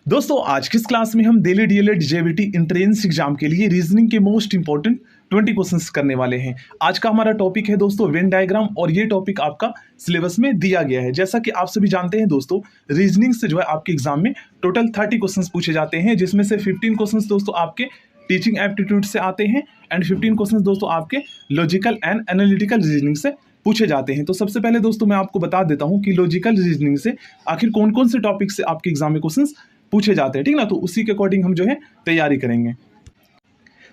दोस्तों आज की इस क्लास में हम Delhi DElEd JBT entrance exam के लिए रीजनिंग के मोस्ट इंपॉर्टेंट 20 क्वेश्चंस करने वाले हैं। आज का हमारा टॉपिक है दोस्तों वेन डायग्राम, और ये टॉपिक आपका सिलेबस में दिया गया है। जैसा कि आप सभी जानते हैं दोस्तों, रीजनिंग से जो है आपके एग्जाम में टोटल 30 क्वेश्चंस पूछे जाते हैं, जिसमें से 15 क्वेश्चंस दोस्तों आपके टीचिंग एप्टीट्यूड से आते हैं एंड 15 क्वेश्चंस दोस्तों आपके लॉजिकल एंड एनालिटिकल रीजनिंग से पूछे जाते हैं। तो सबसे पहले दोस्तों मैं आपको बता देता हूं कि लॉजिकल रीजनिंग से आखिर कौन कौन से टॉपिक से आपके एग्जाम में क्वेश्चंस पूछे जाते हैं, ठीक ना। तो उसी के अकॉर्डिंग हम जो है तैयारी करेंगे।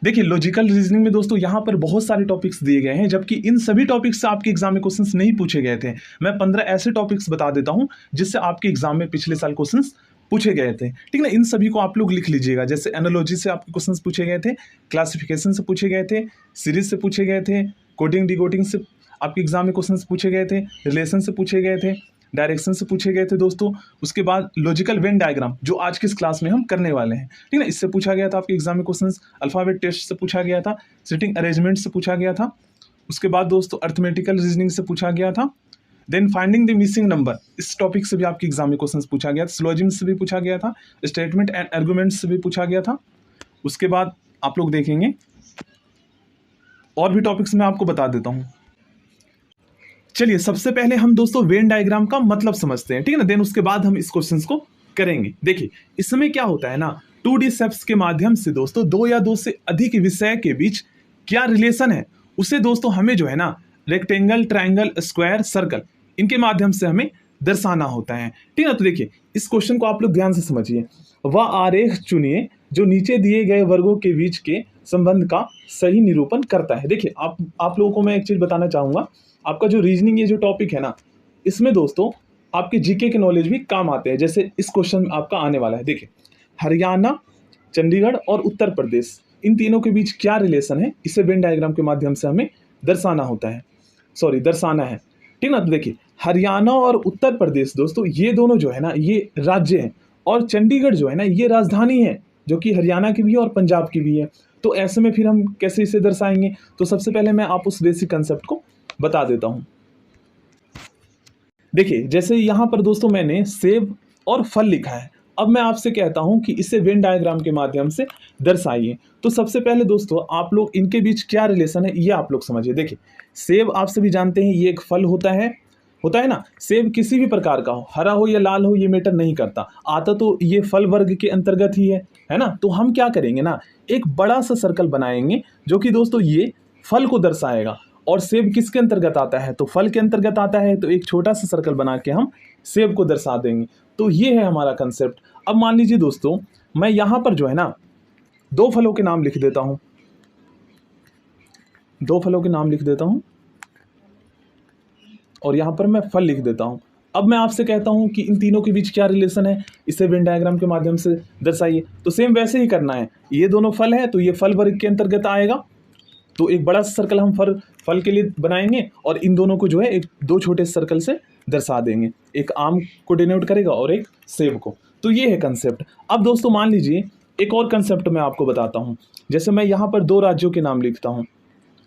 देखिए लॉजिकल रीजनिंग में दोस्तों यहाँ पर बहुत सारे टॉपिक्स दिए गए हैं, जबकि इन सभी टॉपिक्स से आपके एग्जाम में क्वेश्चंस नहीं पूछे गए थे। मैं 15 ऐसे टॉपिक्स बता देता हूं जिससे आपके एग्जाम में पिछले साल क्वेश्चंस पूछे गए थे, ठीक ना। इन सभी को आप लोग लिख लीजिएगा। जैसे एनालॉजी से आपके क्वेश्चंस पूछे गए थे, क्लासिफिकेशन से पूछे गए थे, सीरीज से पूछे गए थे, कोडिंग डिकोडिंग से आपके एग्जाम में क्वेश्चंस पूछे गए थे, रिलेशन से पूछे गए थे, डायरेक्शन से पूछे गए थे दोस्तों। उसके बाद लॉजिकल वेन डायग्राम जो आज की इस क्लास में हम करने वाले हैं, ठीक है, इससे पूछा गया था आपके एग्जाम में क्वेश्चंस। अल्फाबेट टेस्ट से पूछा गया था, सिटिंग अरेंजमेंट से पूछा गया था। उसके बाद दोस्तों अर्थमेटिकल रीजनिंग से पूछा गया था। Then finding the missing number, इस टॉपिक से भी आपके एग्जाम में क्वेश्चंस पूछा गया था। सिलोजिज्म से भी पूछा गया था, स्टेटमेंट एंड आर्गुमेंट से भी पूछा गया था। उसके बाद आप लोग देखेंगे और भी टॉपिक्स मैं आपको बता देता हूँ। चलिए सबसे पहले हम दोस्तों वेन डायग्राम का मतलब समझते हैं, ठीक है ना। देन उसके बाद हम इस क्वेश्चन को करेंगे। देखिए इसमें क्या होता है ना, 2D स्टेप्स के माध्यम से दोस्तों दो या दो से अधिक विषय के बीच क्या रिलेशन है उसे दोस्तों हमें जो है ना रेक्टेंगल, ट्रायंगल, स्क्वायर, सर्कल इनके माध्यम से हमें दर्शाना होता है, ठीक है ना। तो देखिए इस क्वेश्चन को आप लोग ध्यान से समझिए। वह आरेख चुनिए जो नीचे दिए गए वर्गों के बीच के संबंध का सही निरूपण करता है। देखिए आप लोगों को मैं एक चीज बताना चाहूंगा, आपका जो रीजनिंग ये जो टॉपिक है ना, इसमें दोस्तों आपके जीके के नॉलेज भी काम आते हैं। जैसे इस क्वेश्चन में आपका आने वाला है, देखिए हरियाणा, चंडीगढ़ और उत्तर प्रदेश इन तीनों के बीच क्या रिलेशन है, इसे वेन डायग्राम के माध्यम से हमें दर्शाना है, ठीक ना। तो देखिए हरियाणा और उत्तर प्रदेश दोस्तों ये दोनों जो है ना ये राज्य हैं, और चंडीगढ़ जो है ना ये राजधानी है, जो कि हरियाणा की भी है और पंजाब की भी है। तो ऐसे में फिर हम कैसे इसे दर्शाएंगे, तो सबसे पहले मैं आप उस बेसिक कंसेप्ट को बता देता हूं। देखिए जैसे यहां पर दोस्तों मैंने सेब और फल लिखा है। अब मैं आपसे कहता हूं कि इसे वेन डायग्राम के माध्यम से दर्शाइए। तो सबसे पहले दोस्तों आप लोग इनके बीच क्या रिलेशन है ये आप लोग समझिए। देखिए सेब आप सभी जानते हैं ये एक फल होता है ना। सेब किसी भी प्रकार का हो, हरा हो या लाल हो, ये मैटर नहीं करता, आता तो ये फल वर्ग के अंतर्गत ही है ना। तो हम क्या करेंगे ना, एक बड़ा सा सर्कल बनाएंगे जो कि दोस्तों ये फल को दर्शाएगा। और सेब किसके अंतर्गत आता है, तो फल के अंतर्गत आता है। तो एक छोटा सा सर्कल बना के हम सेब को दर्शा देंगे। तो ये है हमारा कंसेप्ट। अब मान लीजिए दोस्तों मैं यहां पर जो है ना दो फलों के नाम लिख देता हूं, और यहां पर मैं फल लिख देता हूं। अब मैं आपसे कहता हूं कि इन तीनों के बीच क्या रिलेशन है, इसे वेन डायग्राम के माध्यम से दर्शाइए। तो सेम वैसे ही करना है, ये दोनों फल है तो ये फल वर्ग के अंतर्गत आएगा। तो एक बड़ा सर्कल हम फल के लिए बनाएंगे, और इन दोनों को जो है एक दो छोटे सर्कल से दर्शा देंगे। एक आम को डिनोट करेगा और एक सेब को। तो ये है कंसेप्ट। अब दोस्तों मान लीजिए एक और कंसेप्ट मैं आपको बताता हूँ। जैसे मैं यहाँ पर दो राज्यों के नाम लिखता हूँ,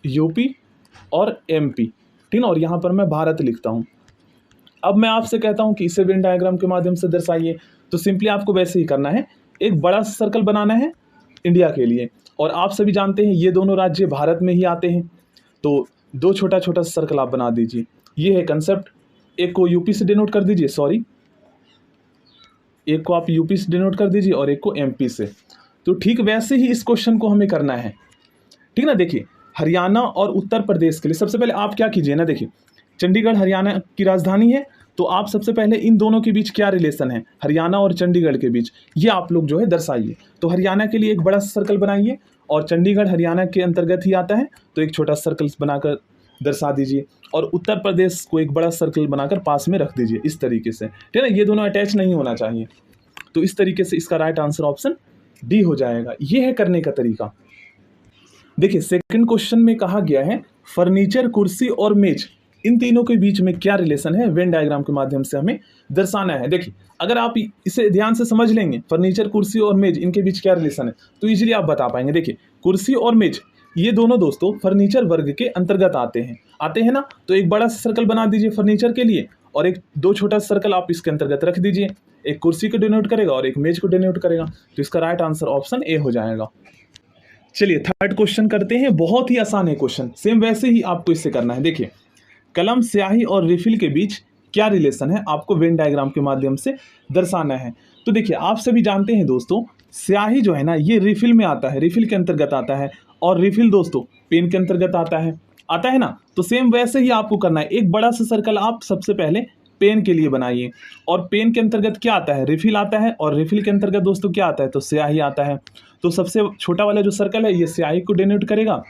यूपी और एमपी, ठीक है, और यहाँ पर मैं भारत लिखता हूँ। अब मैं आपसे कहता हूँ कि इसे वेन डायग्राम के माध्यम से दर्शाइए। तो सिंपली आपको वैसे ही करना है, एक बड़ा सा सर्कल बनाना है इंडिया के लिए, और आप सभी जानते हैं ये दोनों राज्य भारत में ही आते हैं। तो दो छोटा छोटा सर्कल आप बना दीजिए। ये है कंसेप्ट। एक को यूपी से डिनोट कर दीजिए, एक को आप यूपी से डिनोट कर दीजिए और एक को एमपी से। तो ठीक वैसे ही इस क्वेश्चन को हमें करना है, ठीक ना। देखिए हरियाणा और उत्तर प्रदेश के लिए सबसे पहले आप क्या कीजिए ना, देखिए चंडीगढ़ हरियाणा की राजधानी है, तो आप सबसे पहले इन दोनों के बीच क्या रिलेशन है, हरियाणा और चंडीगढ़ के बीच, ये आप लोग जो है दर्शाइए। तो हरियाणा के लिए एक बड़ा सर्कल बनाइए, और चंडीगढ़ हरियाणा के अंतर्गत ही आता है तो एक छोटा सर्कल बनाकर दर्शा दीजिए, और उत्तर प्रदेश को एक बड़ा सर्कल बनाकर पास में रख दीजिए इस तरीके से, ठीक है ना। ये दोनों अटैच नहीं होना चाहिए। तो इस तरीके से इसका राइट आंसर ऑप्शन डी हो जाएगा। ये है करने का तरीका। देखिए सेकंड क्वेश्चन में कहा गया है फर्नीचर, कुर्सी और मेज इन तीनों के बीच में क्या रिलेशन है, वेन डायग्राम के माध्यम से हमें दर्शाना है। देखिए अगर आप इसे ध्यान से समझ लेंगे, फर्नीचर, कुर्सी और मेज इनके बीच क्या रिलेशन है, तो इजीली आप बता पाएंगे। देखिए कुर्सी और मेज ये दोनों दोस्तों फर्नीचर वर्ग के अंतर्गत आते हैं ना। तो एक बड़ा सर्कल बना दीजिए फर्नीचर के लिए, और एक दो छोटा सर्कल आप इसके अंतर्गत रख दीजिए, एक कुर्सी को डिनोट करेगा और एक मेज को डिनोट करेगा। तो इसका राइट आंसर ऑप्शन ए हो जाएगा। चलिए थर्ड क्वेश्चन करते हैं। बहुत ही आसान है क्वेश्चन, सेम वैसे ही आपको इससे करना है। देखिए, कलम, स्याही और रिफिल के बीच क्या रिलेशन है, आपको वेन डायग्राम के माध्यम से दर्शाना है। तो देखिए, आप सभी जानते हैं दोस्तों, स्याही जो है ना ये रिफिल में आता है, रिफिल के अंतर्गत आता है, और रिफिल दोस्तों पेन के अंतर्गत आता है ना। तो सेम वैसे ही आपको करना है। एक बड़ा सा सर्कल आप सबसे पहले पेन के लिए बनाइए, और पेन के अंतर्गत क्या आता है, रिफिल आता है, और रिफिल के अंतर्गत दोस्तों क्या आता है, तो स्याही आता है। तो सबसे छोटा वाला जो सर्कल है ये स्याही को डिनोट करेगा,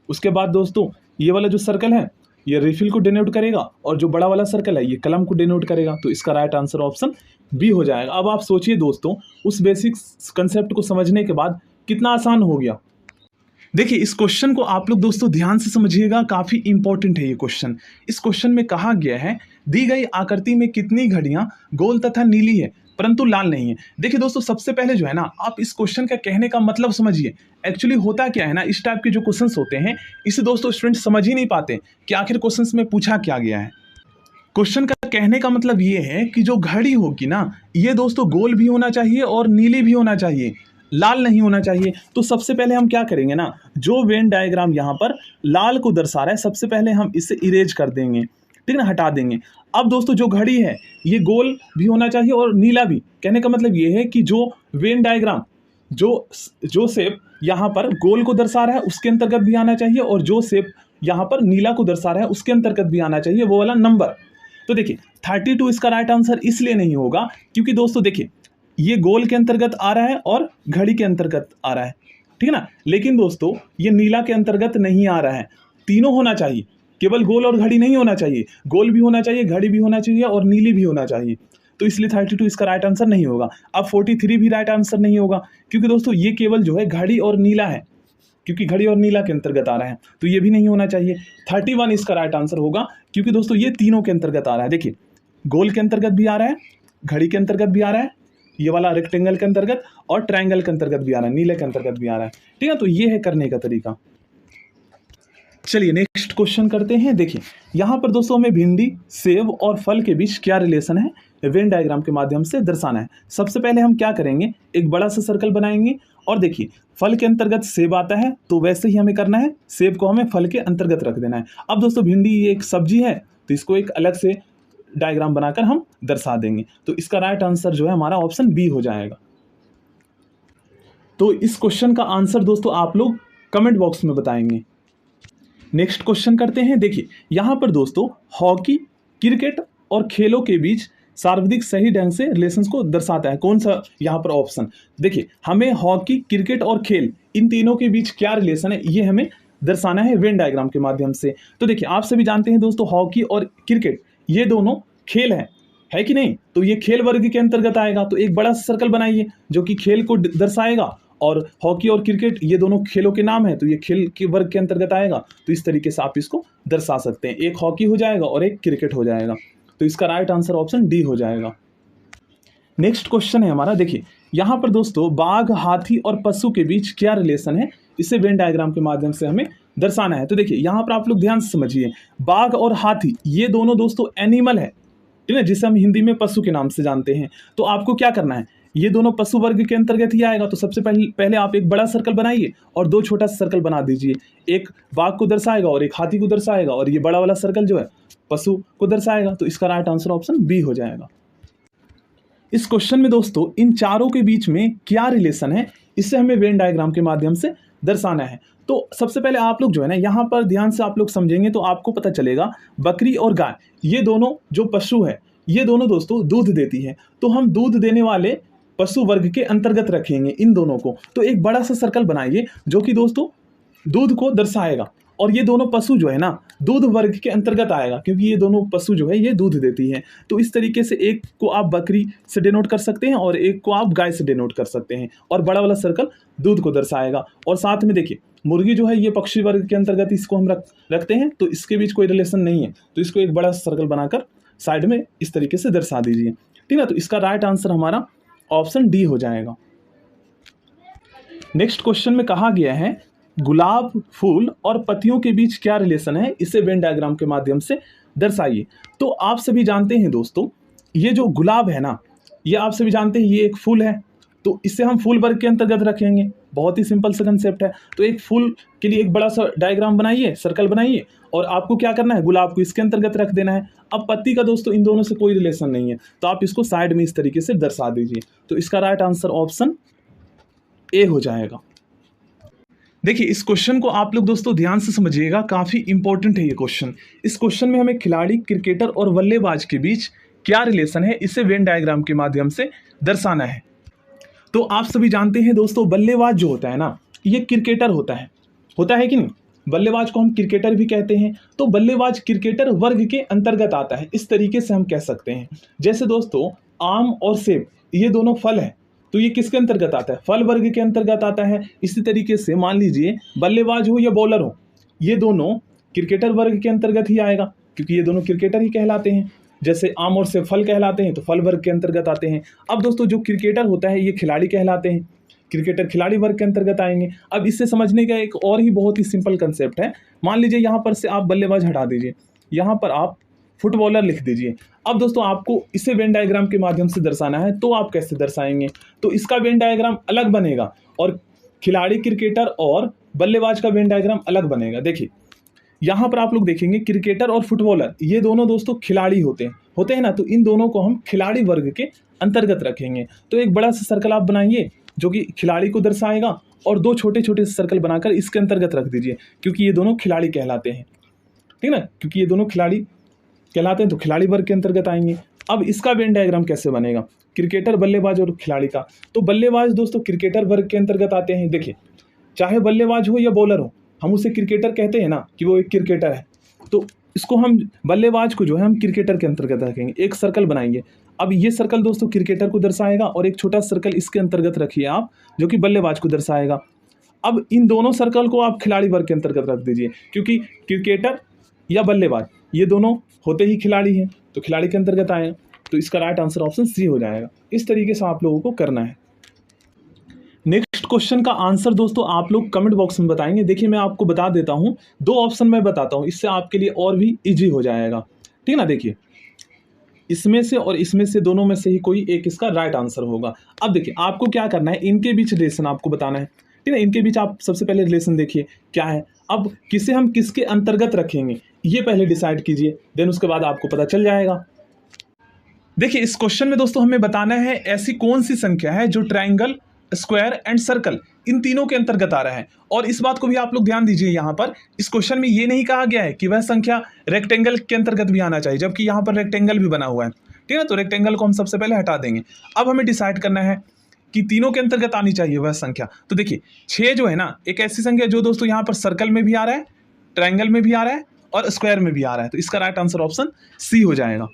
उसके बाद दोस्तों ये वाला जो सर्कल है ये रिफिल को डिनोट करेगा, और जो बड़ा वाला सर्कल है ये कलम को डिनोट करेगा। तो इसका राइट आंसर ऑप्शन बी हो जाएगा। अब आप सोचिए दोस्तों, उस बेसिक कंसेप्ट को समझने के बाद कितना आसान हो गया। देखिए, इस क्वेश्चन को आप लोग दोस्तों ध्यान से समझिएगा, काफी इंपॉर्टेंट है ये क्वेश्चन। इस क्वेश्चन में कहा गया है, दी गई आकृति में कितनी घड़ियां गोल तथा नीली है परंतु लाल नहीं है। देखिए दोस्तों, सबसे पहले जो है ना, आप इस क्वेश्चन का कहने का मतलब समझिए। एक्चुअली होता क्या है ना, इस टाइप के जो क्वेश्चंस होते हैं इसे दोस्तों स्टूडेंट समझ ही नहीं पाते कि आखिर क्वेश्चंस में पूछा क्या गया है। क्वेश्चन का कहने का मतलब ये है कि जो घड़ी होगी ना, ये दोस्तों गोल भी होना चाहिए और नीली भी होना चाहिए, लाल नहीं होना चाहिए। तो सबसे पहले हम क्या करेंगे ना, जो वेन डायग्राम यहाँ पर लाल को दर्शा रहा है, सबसे पहले हम इसे इरेज कर देंगे, ठीक है ना, हटा देंगे। अब दोस्तों जो घड़ी है ये गोल भी होना चाहिए और नीला भी। कहने का मतलब ये है कि जो वेन डायग्राम जो शेप यहाँ पर गोल को दर्शा रहा है उसके अंतर्गत भी आना चाहिए, और जो शेप यहाँ पर नीला को दर्शा रहा है उसके अंतर्गत भी आना चाहिए, वो वाला नंबर। तो देखिए 32 इसका राइट आंसर इसलिए नहीं होगा क्योंकि दोस्तों देखिए, ये गोल के अंतर्गत आ रहा है और घड़ी के अंतर्गत आ रहा है, ठीक है ना। लेकिन दोस्तों ये नीला के अंतर्गत नहीं आ रहा है। तीनों होना चाहिए, केवल गोल और घड़ी नहीं होना चाहिए, गोल भी होना चाहिए, घड़ी भी होना चाहिए और नीली भी होना चाहिए। तो इसलिए 32 इसका राइट आंसर नहीं होगा। अब 43 भी राइट आंसर नहीं होगा क्योंकि दोस्तों ये केवल जो है घड़ी और नीला है, क्योंकि घड़ी और नीला के अंतर्गत आ रहा है, तो ये भी नहीं होना चाहिए। 31 इसका राइट आंसर होगा क्योंकि दोस्तों ये तीनों के अंतर्गत आ रहा है। देखिए, गोल के अंतर्गत भी आ रहा है, घड़ी के अंतर्गत भी आ रहा है, ये वाला रेक्टेंगल के अंतर्गत, और ट्रायंगल के अंतर्गत भी आ रहा है, नीले के अंतर्गत भी आ रहा है, ठीक है। तो ये है करने का तरीका। चलिए नेक्स्ट क्वेश्चन करते हैं। देखिए, यहाँ पर दोस्तों हमें भिंडी, सेब और फल के बीच क्या रिलेशन है, वेन डायग्राम के माध्यम से दर्शाना है। सबसे पहले हम क्या करेंगे, एक बड़ा सा सर्कल बनाएंगे, और देखिए फल के अंतर्गत सेब आता है तो वैसे ही हमें करना है, सेब को हमें फल के अंतर्गत रख देना है। अब दोस्तों भिंडी ये एक सब्जी है तो इसको एक अलग से डायग्राम बनाकर हम दर्शा देंगे। तो इसका राइट आंसर जो है हमारा ऑप्शन बी हो जाएगा। तो इस क्वेश्चन का आंसर दोस्तों आप लोग कमेंट बॉक्स में बताएंगे। नेक्स्ट क्वेश्चन करते हैं। देखिए, यहाँ पर दोस्तों हॉकी, क्रिकेट और खेलों के बीच सार्वधिक सही ढंग से रिलेशंस को दर्शाता है। कौन सा यहाँ पर ऑप्शन, देखिए हमें हॉकी, क्रिकेट और खेल इन तीनों के बीच क्या रिलेशन है ये हमें दर्शाना है वेन डायग्राम के माध्यम से। तो देखिए, आप सभी जानते हैं दोस्तों हॉकी और क्रिकेट ये दोनों खेल है कि नहीं, तो ये खेल वर्ग के अंतर्गत आएगा। तो एक बड़ा सर्कल बनाइए जो कि खेल को दर्शाएगा, और हॉकी और क्रिकेट ये दोनों खेलों के नाम है तो ये खेल के वर्ग के अंतर्गत आएगा। तो इस तरीके से आप इसको दर्शा सकते हैं, एक हॉकी हो जाएगा और एक क्रिकेट हो जाएगा। तो इसका राइट आंसर ऑप्शन डी हो जाएगा। नेक्स्ट क्वेश्चन है हमारा। देखिए, यहाँ पर दोस्तों बाघ, हाथी और पशु के बीच क्या रिलेशन है, इसे वेन डायग्राम के माध्यम से हमें दर्शाना है। तो देखिए, यहाँ पर आप लोग ध्यान से समझिए, बाघ और हाथी ये दोनों दोस्तों एनिमल है, ठीक है, जिसे हम हिंदी में पशु के नाम से जानते हैं। तो आपको क्या करना है, ये दोनों पशु वर्ग के अंतर्गत ही आएगा। तो सबसे पहले आप एक बड़ा सर्कल बनाइए और दो छोटा सर्कल बना दीजिए, एक बाघ को दर्शाएगा और एक हाथी को दर्शाएगा, और ये बड़ा वाला सर्कल जो है पशु को दर्शाएगा। तो इसका राइट आंसर ऑप्शन बी हो जाएगा। इस क्वेश्चन में दोस्तों इन चारों के बीच में क्या रिलेशन है, इससे हमें वेन डायग्राम के माध्यम से दर्शाना है। तो सबसे पहले आप लोग जो है ना यहाँ पर ध्यान से आप लोग समझेंगे तो आपको पता चलेगा, बकरी और गाय ये दोनों जो पशु है ये दोनों दोस्तों दूध देती है। तो हम दूध देने वाले पशु वर्ग के अंतर्गत रखेंगे इन दोनों को। तो एक बड़ा सा सर्कल बनाइए जो कि दोस्तों दूध को दर्शाएगा, और ये दोनों पशु जो है ना दूध वर्ग के अंतर्गत आएगा क्योंकि ये दोनों पशु जो है ये दूध देती है। तो इस तरीके से एक को आप बकरी से डिनोट कर सकते हैं और एक को आप गाय से डिनोट कर सकते हैं, और बड़ा वाला सर्कल दूध को दर्शाएगा। और साथ में देखिए मुर्गी जो है ये पक्षी वर्ग के अंतर्गत इसको हम रखते हैं, तो इसके बीच कोई रिलेशन नहीं है। तो इसको एक बड़ा सर्कल बनाकर साइड में इस तरीके से दर्शा दीजिए, ठीक है। तो इसका राइट आंसर हमारा ऑप्शन डी हो जाएगा। नेक्स्ट क्वेश्चन में कहा गया है, गुलाब, फूल और पत्तियों के बीच क्या रिलेशन है, इसे वेन डायग्राम के माध्यम से दर्शाइए। तो आप सभी जानते हैं दोस्तों, ये जो गुलाब है ना, ये आप सभी जानते हैं ये एक फूल है, तो इससे हम फूल वर्ग के अंतर्गत रखेंगे। बहुत ही सिंपल सा कंसेप्ट है। तो एक फूल के लिए एक बड़ा सा डायग्राम बनाइए, सर्कल बनाइए, और आपको क्या करना है, गुलाब को इसके अंतर्गत रख देना है। अब पत्ती का दोस्तों इन दोनों से कोई रिलेशन नहीं है, तो आप इसको साइड में इस तरीके से दर्शा दीजिए। तो इसका राइट आंसर ऑप्शन ए हो जाएगा। देखिए इस क्वेश्चन को आप लोग दोस्तों ध्यान से समझिएगा, काफी इंपॉर्टेंट है ये क्वेश्चन। इस क्वेश्चन में हमें खिलाड़ी, क्रिकेटर और बल्लेबाज के बीच क्या रिलेशन है, इसे वेन डायग्राम के माध्यम से दर्शाना है। तो आप सभी जानते हैं दोस्तों, बल्लेबाज जो होता है ना, ये क्रिकेटर होता है कि नहीं। बल्लेबाज को हम क्रिकेटर भी कहते हैं। तो बल्लेबाज क्रिकेटर वर्ग के अंतर्गत आता है, इस तरीके से हम कह सकते हैं। जैसे दोस्तों आम और सेब ये दोनों फल है, तो ये किसके अंतर्गत आता है, फल वर्ग के अंतर्गत आता है। इसी तरीके से मान लीजिए बल्लेबाज हो या बॉलर हो, ये दोनों क्रिकेटर वर्ग के अंतर्गत ही आएगा, क्योंकि ये दोनों क्रिकेटर ही कहलाते हैं। जैसे आम और सेब फल कहलाते हैं, तो फल वर्ग के अंतर्गत आते हैं। अब दोस्तों जो क्रिकेटर होता है ये खिलाड़ी कहलाते हैं, क्रिकेटर खिलाड़ी वर्ग के अंतर्गत आएंगे। अब इससे समझने का एक और ही बहुत ही सिंपल कंसेप्ट है। मान लीजिए यहाँ पर से आप बल्लेबाज हटा दीजिए, यहाँ पर आप फुटबॉलर लिख दीजिए। अब दोस्तों आपको इसे वेन डायग्राम के माध्यम से दर्शाना है, तो आप कैसे दर्शाएंगे, तो इसका वेन डायग्राम अलग बनेगा और खिलाड़ी, क्रिकेटर और बल्लेबाज का वेन डायग्राम अलग बनेगा। देखिए यहाँ पर आप लोग देखेंगे क्रिकेटर और फुटबॉलर ये दोनों दोस्तों खिलाड़ी होते हैं ना, तो इन दोनों को हम खिलाड़ी वर्ग के अंतर्गत रखेंगे। तो एक बड़ा सा सर्कल आप बनाइए जो कि खिलाड़ी को दर्शाएगा, और दो छोटे छोटे सर्कल बनाकर इसके अंतर्गत रख दीजिए, क्योंकि ये दोनों खिलाड़ी कहलाते हैं, ठीक है ना, क्योंकि ये दोनों खिलाड़ी कहलाते हैं तो खिलाड़ी वर्ग के अंतर्गत आएंगे। अब इसका वेन डायग्राम कैसे बनेगा, क्रिकेटर, बल्लेबाज और खिलाड़ी का। तो बल्लेबाज दोस्तों क्रिकेटर वर्ग के अंतर्गत आते हैं। देखिए चाहे बल्लेबाज हो या बॉलर हो, हम उसे क्रिकेटर कहते हैं ना, कि वो एक क्रिकेटर है। तो इसको हम बल्लेबाज को जो है हम क्रिकेटर के अंतर्गत रखेंगे। एक सर्कल बनाएंगे। अब ये सर्कल दोस्तों क्रिकेटर को दर्शाएगा, और एक छोटा सर्कल इसके अंतर्गत रखिए आप, जो कि बल्लेबाज को दर्शाएगा। अब इन दोनों सर्कल को आप खिलाड़ी वर्ग के अंतर्गत रख दीजिए, क्योंकि क्रिकेटर या बल्लेबाज ये दोनों होते ही खिलाड़ी हैं, तो खिलाड़ी के अंतर्गत आए। तो इसका राइट आंसर ऑप्शन सी हो जाएगा। इस तरीके से आप लोगों को करना है। नेक्स्ट क्वेश्चन का आंसर दोस्तों आप लोग कमेंट बॉक्स में बताएंगे। देखिए मैं आपको बता देता हूं, दो ऑप्शन मैं बताता हूं, इससे आपके लिए और भी इजी हो जाएगा, ठीक है ना। देखिए इसमें से और इसमें से, दोनों में से ही कोई एक इसका राइट आंसर होगा। अब देखिए आपको क्या करना है, इनके बीच रिलेशन आपको बताना है, ठीक है। इनके बीच आप सबसे पहले रिलेशन देखिए क्या है। अब किसे हम किसके अंतर्गत रखेंगे ये पहले डिसाइड कीजिए, देन उसके बाद आपको पता चल जाएगा। देखिए इस क्वेश्चन में दोस्तों हमें बताना है ऐसी कौन सी संख्या है जो ट्रायंगल, स्क्वायर एंड सर्कल इन तीनों के अंतर्गत आ रहा है। और इस बात को भी आप लोग ध्यान दीजिए, यहाँ पर इस क्वेश्चन में ये नहीं कहा गया है कि वह संख्या रेक्टेंगल के अंतर्गत भी आना चाहिए, जबकि यहाँ पर रेक्टेंगल भी बना हुआ है, ठीक है। तो रेक्टेंगल को हम सबसे पहले हटा देंगे। अब हमें डिसाइड करना है कि तीनों के अंतर्गत आनी चाहिए वह संख्या। तो देखिए 6 जो है ना, एक ऐसी संख्या जो दोस्तों यहाँ पर सर्कल में भी आ रहा है, ट्रायंगल में भी आ रहा है और स्क्वायर में भी आ रहा है। तो इसका राइट आंसर ऑप्शन सी हो जाएगा।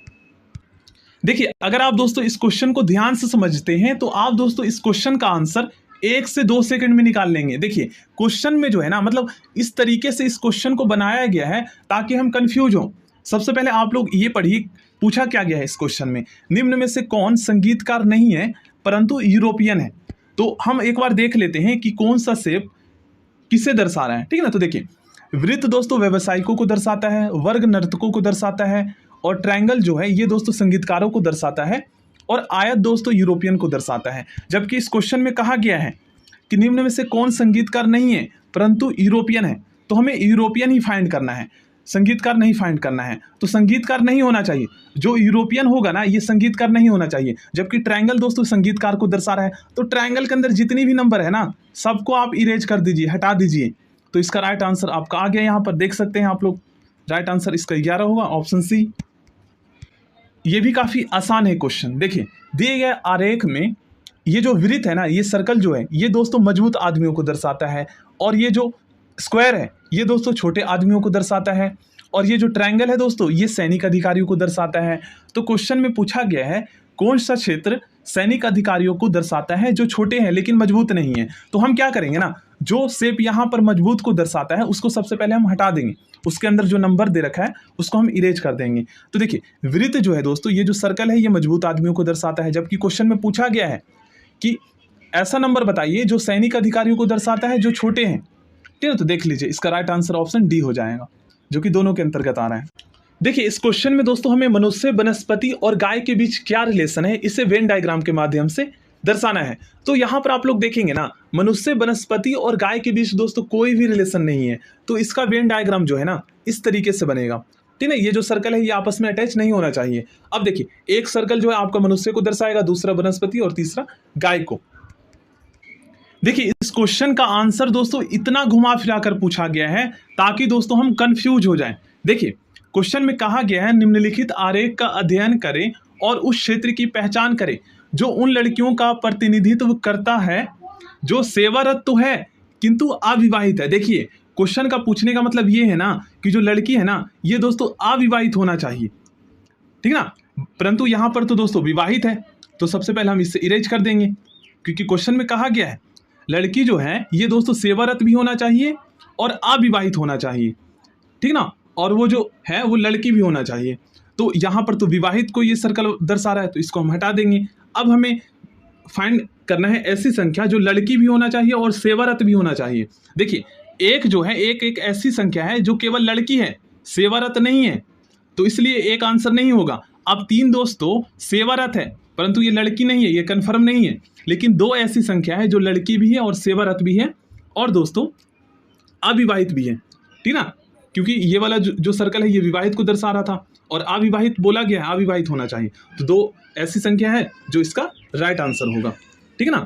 देखिए अगर आप दोस्तों इस क्वेश्चन को ध्यान से समझते हैं, तो आप दोस्तों इस क्वेश्चन का आंसर 1 से 2 सेकंड में निकाल लेंगे। देखिए क्वेश्चन में जो है ना, मतलब इस तरीके से इस क्वेश्चन को बनाया गया है ताकि हम कंफ्यूज हो। सबसे पहले आप लोग ये पढ़िए, पूछा क्या गया है इस क्वेश्चन में, निम्न में से कौन संगीतकार नहीं है परंतु यूरोपियन है। तो हम एक बार देख लेते हैं कि कौन सा शेप किसे दर्शा रहा है, ठीक है ना। तो देखिए वृत्त दोस्तों व्यवसायिकों को दर्शाता है, वर्ग नर्तकों को दर्शाता है, और ट्रायंगल जो है ये दोस्तों संगीतकारों को दर्शाता है, और आयत दोस्तों यूरोपियन को दर्शाता है। जबकि इस क्वेश्चन में कहा गया है कि निम्न में से कौन संगीतकार नहीं है परंतु यूरोपियन है, तो हमें यूरोपियन ही फाइंड करना है, संगीतकार नहीं फाइंड करना है। तो संगीतकार नहीं होना चाहिए, जो यूरोपियन होगा ना ये संगीतकार नहीं होना चाहिए। जबकि ट्रायंगल दोस्तों संगीतकार को दर्शा रहा है, तो ट्रायंगल के अंदर जितनी भी नंबर है ना सबको आप इरेज कर दीजिए, हटा दीजिए। तो इसका राइट आंसर आपका आ गया, यहाँ पर देख सकते हैं आप लोग। राइट आंसर इसका 11 होगा, ऑप्शन सी। ये भी काफ़ी आसान है क्वेश्चन। देखिए दिए गए आरेख में ये जो वृत्त है ना, ये सर्कल जो है ये दोस्तों मजबूत आदमियों को दर्शाता है, और ये जो स्क्वायर है ये दोस्तों छोटे आदमियों को दर्शाता है, और ये जो ट्रायंगल है दोस्तों ये सैनिक अधिकारियों को दर्शाता है। तो क्वेश्चन में पूछा गया है कौन सा क्षेत्र सैनिक अधिकारियों को दर्शाता है जो छोटे हैं लेकिन मजबूत नहीं है। तो हम क्या करेंगे ना, जो शेप यहाँ पर मजबूत को दर्शाता है उसको सबसे पहले हम हटा देंगे, उसके अंदर जो नंबर दे रखा है उसको हम इरेज कर देंगे। तो देखिए वृत्त जो है दोस्तों, ये जो सर्कल है ये मजबूत आदमियों को दर्शाता है, जबकि क्वेश्चन में पूछा गया है कि ऐसा नंबर बताइए जो सैनिक अधिकारियों को दर्शाता है जो छोटे हैं, ठीक है। तो देख लीजिए इसका राइट आंसर ऑप्शन डी हो जाएगा, जो कि दोनों के अंतर्गत आ रहा है। देखिए इस क्वेश्चन में दोस्तों हमें मनुष्य, वनस्पति और गाय के बीच क्या रिलेशन है, इसे वेन डायग्राम के माध्यम से दर्शाना है। तो यहाँ पर आप लोग देखेंगे ना, मनुष्य, वनस्पति और गाय के बीच दोस्तों कोई भी रिलेशन नहीं है, तो इसका वेन डायग्राम जो है ना इस तरीके से बनेगा। ठीक है, ये जो सर्कल है ये आपस में अटैच नहीं होना चाहिए। अब देखिए एक सर्कल जो है आपका मनुष्य को दर्शाएगा, दूसरा वनस्पति और तीसरा गाय को। देखिए इस क्वेश्चन का आंसर दोस्तों इतना घुमा फिरा कर पूछा गया है ताकि दोस्तों हम कंफ्यूज हो जाएं। देखिए क्वेश्चन में कहा गया है निम्नलिखित आरेख का अध्ययन करें और उस क्षेत्र की पहचान करें जो उन लड़कियों का प्रतिनिधित्व करता है जो सेवारत तो है किंतु अविवाहित है। देखिए क्वेश्चन का पूछने का मतलब ये है ना कि जो लड़की है ना ये दोस्तों अविवाहित होना चाहिए, ठीक ना, परंतु यहाँ पर तो दोस्तों विवाहित है, तो सबसे पहले हम इससे इरेज कर देंगे क्योंकि क्वेश्चन में कहा गया है लड़की जो है ये दोस्तों सेवारत भी होना चाहिए और अविवाहित होना चाहिए, ठीक ना, और वो जो है वो लड़की भी होना चाहिए। तो यहाँ पर तो विवाहित को ये सर्कल दर्शा रहा है तो इसको हम हटा देंगे। अब हमें फाइंड करना है ऐसी संख्या जो लड़की भी होना चाहिए और सेवारत भी होना चाहिए। देखिए एक जो है एक ऐसी संख्या है जो केवल लड़की है, सेवारत नहीं है, तो इसलिए एक आंसर नहीं होगा। अब 3 दोस्तों सेवारत है परंतु ये लड़की नहीं है, ये कन्फर्म नहीं है, लेकिन 2 ऐसी संख्या है जो लड़की भी है और सेवारत भी है और दोस्तों अविवाहित भी है, ठीक ना, क्योंकि ये वाला जो सर्कल है ये विवाहित को दर्शा रहा था और अविवाहित बोला गया है, अविवाहित होना चाहिए, तो 2 ऐसी संख्या है जो इसका राइट आंसर होगा, ठीक है ना।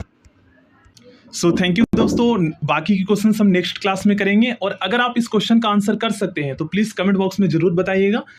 सो थैंक यू दोस्तों, बाकी के क्वेश्चन हम नेक्स्ट क्लास में करेंगे और अगर आप इस क्वेश्चन का आंसर कर सकते हैं तो प्लीज़ कमेंट बॉक्स में जरूर बताइएगा।